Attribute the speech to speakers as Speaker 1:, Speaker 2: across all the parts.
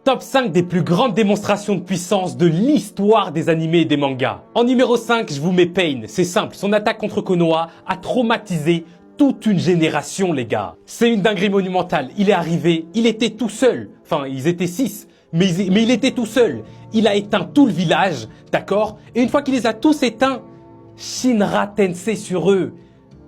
Speaker 1: Top 5 des plus grandes démonstrations de puissance de l'histoire des animés et des mangas. En numéro 5, je vous mets Pain. C'est simple, son attaque contre Konoha a traumatisé toute une génération, les gars. C'est une dinguerie monumentale. Il est arrivé, il était tout seul. Enfin, ils étaient 6, mais il était tout seul. Il a éteint tout le village, d'accord? Et une fois qu'il les a tous éteints, Shinra Tensei sur eux.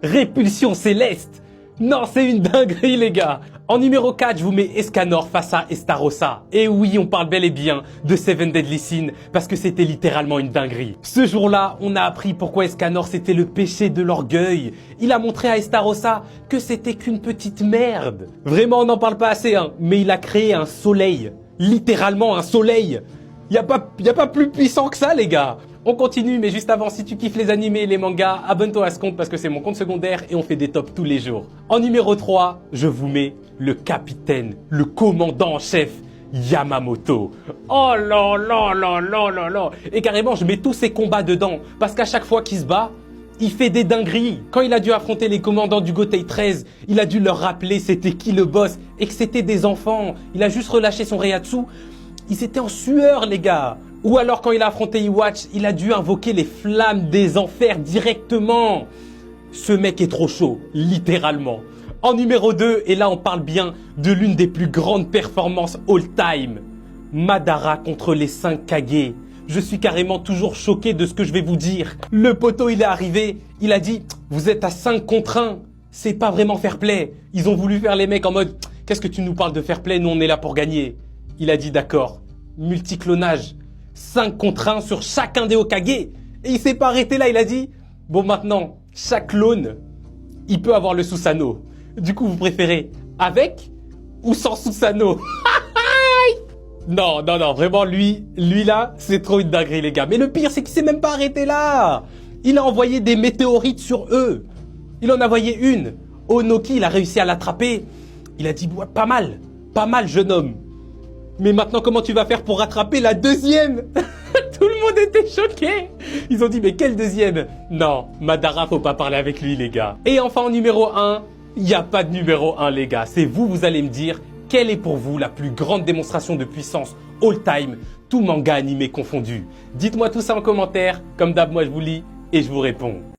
Speaker 1: Répulsion céleste. Non, c'est une dinguerie, les gars. En numéro 4, je vous mets Escanor face à Estarossa. Et oui, on parle bel et bien de Seven Deadly Sins parce que c'était littéralement une dinguerie. Ce jour-là, on a appris pourquoi Escanor c'était le péché de l'orgueil. Il a montré à Estarossa que c'était qu'une petite merde. Vraiment, on n'en parle pas assez, hein. Mais il a créé un soleil. Littéralement un soleil. Y a pas plus puissant que ça, les gars. On continue, mais juste avant, si tu kiffes les animés et les mangas, abonne-toi à ce compte parce que c'est mon compte secondaire et on fait des tops tous les jours. En numéro 3, je vous mets le capitaine, le commandant en chef, Yamamoto. Oh là là là là là là. Et carrément, je mets tous ses combats dedans parce qu'à chaque fois qu'il se bat, il fait des dingueries. Quand il a dû affronter les commandants du Gotei 13, il a dû leur rappeler c'était qui le boss et que c'était des enfants. Il a juste relâché son Reiatsu. Ils étaient en sueur, les gars. Ou alors quand il a affronté Iwatch, il a dû invoquer les flammes des enfers directement. Ce mec est trop chaud, littéralement. En numéro 2, et là on parle bien de l'une des plus grandes performances all-time. Madara contre les 5 Kage. Je suis carrément toujours choqué de ce que je vais vous dire. Le poteau, il est arrivé, il a dit « Vous êtes à 5 contre 1. C'est pas vraiment fair play. » Ils ont voulu faire les mecs en mode « Qu'est-ce que tu nous parles de fair play? Nous on est là pour gagner. » Il a dit « D'accord. Multiclonage. 5 contre 1 sur chacun des Hokage. » Et il s'est pas arrêté là, il a dit « Bon maintenant, chaque clone, il peut avoir le Susanoo. Du coup, vous préférez avec ou sans Susanoo ?» Non, non, non, vraiment, lui là, c'est trop une dinguerie, les gars. Mais le pire, c'est qu'il s'est même pas arrêté là. Il a envoyé des météorites sur eux. Il en a envoyé une. Onoki, il a réussi à l'attraper. Il a dit ouais, pas mal, jeune homme. Mais maintenant, comment tu vas faire pour rattraper la deuxième? Tout le monde était choqué. Ils ont dit, mais quelle deuxième? Non, Madara, faut pas parler avec lui, les gars. Et enfin, en numéro 1, il n'y a pas de numéro 1, les gars. C'est vous allez me dire, quelle est pour vous la plus grande démonstration de puissance all-time, tout manga animé confondu? Dites-moi tout ça en commentaire. Comme d'hab, moi, je vous lis et je vous réponds.